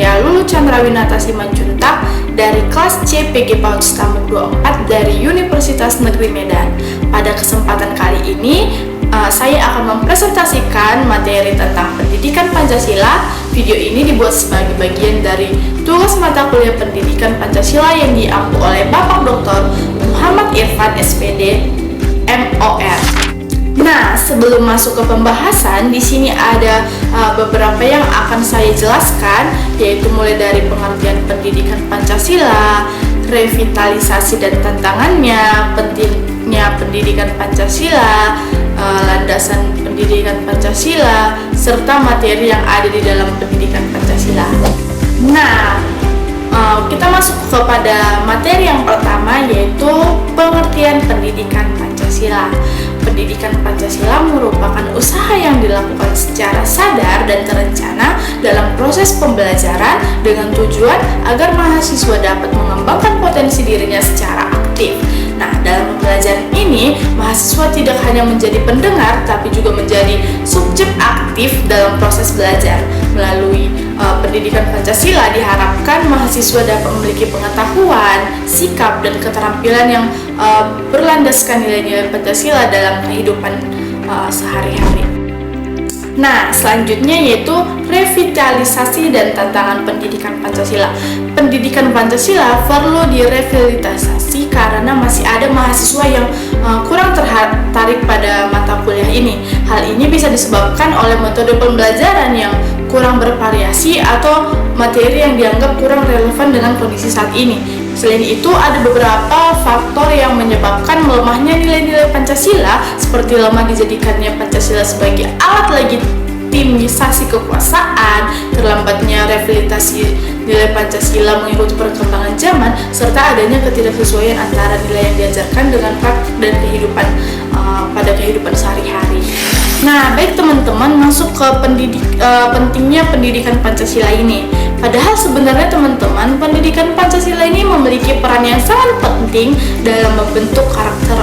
saya Lulu Chandrawinata Simanjuntak dari kelas CPG PAUD STAMUK 24 dari Universitas Negeri Medan. Pada kesempatan kali ini, saya akan mempresentasikan materi tentang pendidikan Pancasila. Video ini dibuat sebagai bagian dari tugas mata kuliah pendidikan Pancasila yang diampu oleh Bapak Dr. Muhammad Irfan SPD, MOR. Nah, sebelum masuk ke pembahasan, di sini ada beberapa yang akan saya jelaskan, yaitu mulai dari pengertian pendidikan Pancasila, revitalisasi dan tantangannya, pentingnya pendidikan Pancasila, landasan pendidikan Pancasila, serta materi yang ada di dalam pendidikan Pancasila. Nah, kita masuk kepada materi yang pertama, yaitu pengertian pendidikan Pancasila. Pendidikan Pancasila merupakan usaha yang dilakukan secara sadar dan terencana dalam proses pembelajaran dengan tujuan agar mahasiswa dapat mengembangkan potensi dirinya secara aktif. Nah, dalam pembelajaran ini, mahasiswa tidak hanya menjadi pendengar, tapi juga menjadi subjek aktif dalam proses belajar. Melalui pendidikan Pancasila diharapkan mahasiswa dapat memiliki pengetahuan, sikap, dan keterampilan yang berlandaskan nilai-nilai Pancasila dalam kehidupan sehari-hari. Nah, selanjutnya yaitu revitalisasi dan tantangan pendidikan Pancasila. Pendidikan Pancasila perlu direvitalisasi karena masih ada mahasiswa yang kurang tertarik pada mata kuliah ini. Hal ini bisa disebabkan oleh metode pembelajaran yang kurang bervariasi atau materi yang dianggap kurang relevan dengan kondisi saat ini. Selain itu, ada beberapa faktor yang menyebabkan melemahnya nilai-nilai Pancasila, seperti lemah dijadikannya Pancasila sebagai alat legitimasi kekuasaan, terlambatnya revitalisasi nilai Pancasila mengikuti perkembangan zaman, serta adanya ketidaksesuaian antara nilai yang diajarkan dengan praktik dan kehidupan pada kehidupan sehari-hari. Nah, baik teman-teman, masuk ke pentingnya pendidikan Pancasila ini. Padahal sebenarnya teman-teman, pendidikan Pancasila ini memiliki peran yang sangat penting dalam membentuk karakter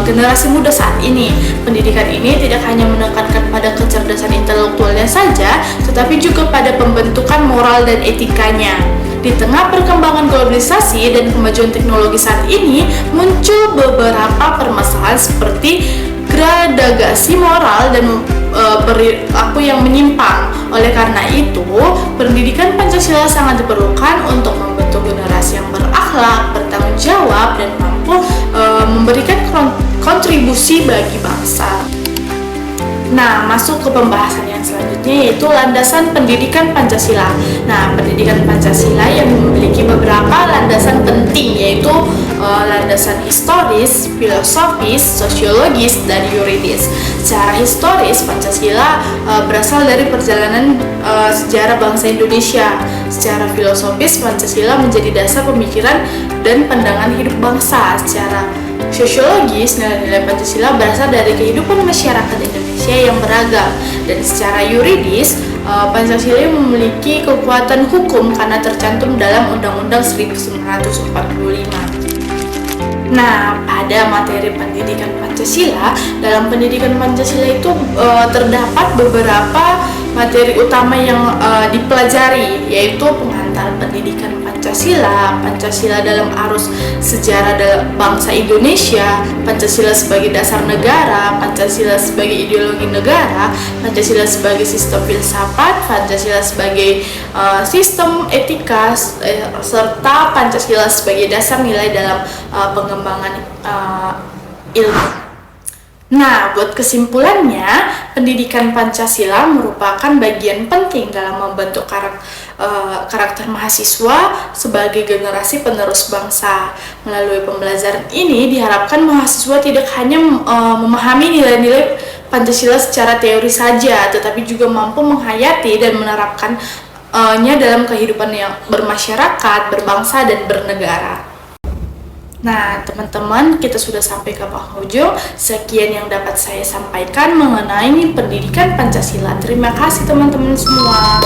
generasi muda saat ini. Pendidikan ini tidak hanya menekankan pada kecerdasan intelektualnya saja, tetapi juga pada pembentukan moral dan etikanya. Di tengah perkembangan globalisasi dan kemajuan teknologi saat ini, muncul beberapa permasalahan seperti gradasi moral dan perilaku yang menyimpang. Oleh karena itu, pendidikan Pancasila sangat diperlukan untuk membentuk generasi yang berakhlak, bertanggung jawab, dan mampu memberikan kontribusi bagi bangsa. Nah, masuk ke pembahasan yang selanjutnya, yaitu landasan pendidikan Pancasila. Nah, pendidikan Pancasila yang memiliki beberapa landasan penting, yaitu landasan historis, filosofis, sosiologis, dan yuridis. Secara historis, Pancasila berasal dari perjalanan sejarah bangsa Indonesia. Secara filosofis, Pancasila menjadi dasar pemikiran dan pandangan hidup bangsa. Secara sosiologis, nilai-nilai Pancasila berasal dari kehidupan masyarakat Indonesia yang beragam. Dan secara yuridis, Pancasila memiliki kekuatan hukum karena tercantum dalam Undang-Undang 1945. Nah, pada materi pendidikan Pancasila, dalam pendidikan Pancasila itu terdapat beberapa materi utama yang dipelajari, yaitu pengantar pendidikan Pancasila, Pancasila dalam arus sejarah bangsa Indonesia, Pancasila sebagai dasar negara, Pancasila sebagai ideologi negara, Pancasila sebagai sistem filsafat, Pancasila sebagai sistem etika, serta Pancasila sebagai dasar nilai dalam pengembangan ilmu. Nah, buat kesimpulannya, pendidikan Pancasila merupakan bagian penting dalam membentuk karakter mahasiswa sebagai generasi penerus bangsa. Melalui pembelajaran ini diharapkan mahasiswa tidak hanya memahami nilai-nilai Pancasila secara teori saja, tetapi juga mampu menghayati dan menerapkannya dalam kehidupan yang bermasyarakat, berbangsa, dan bernegara. Nah, teman-teman, kita sudah sampai ke penghujung. Sekian yang dapat saya sampaikan mengenai pendidikan Pancasila. Terima kasih teman-teman semua.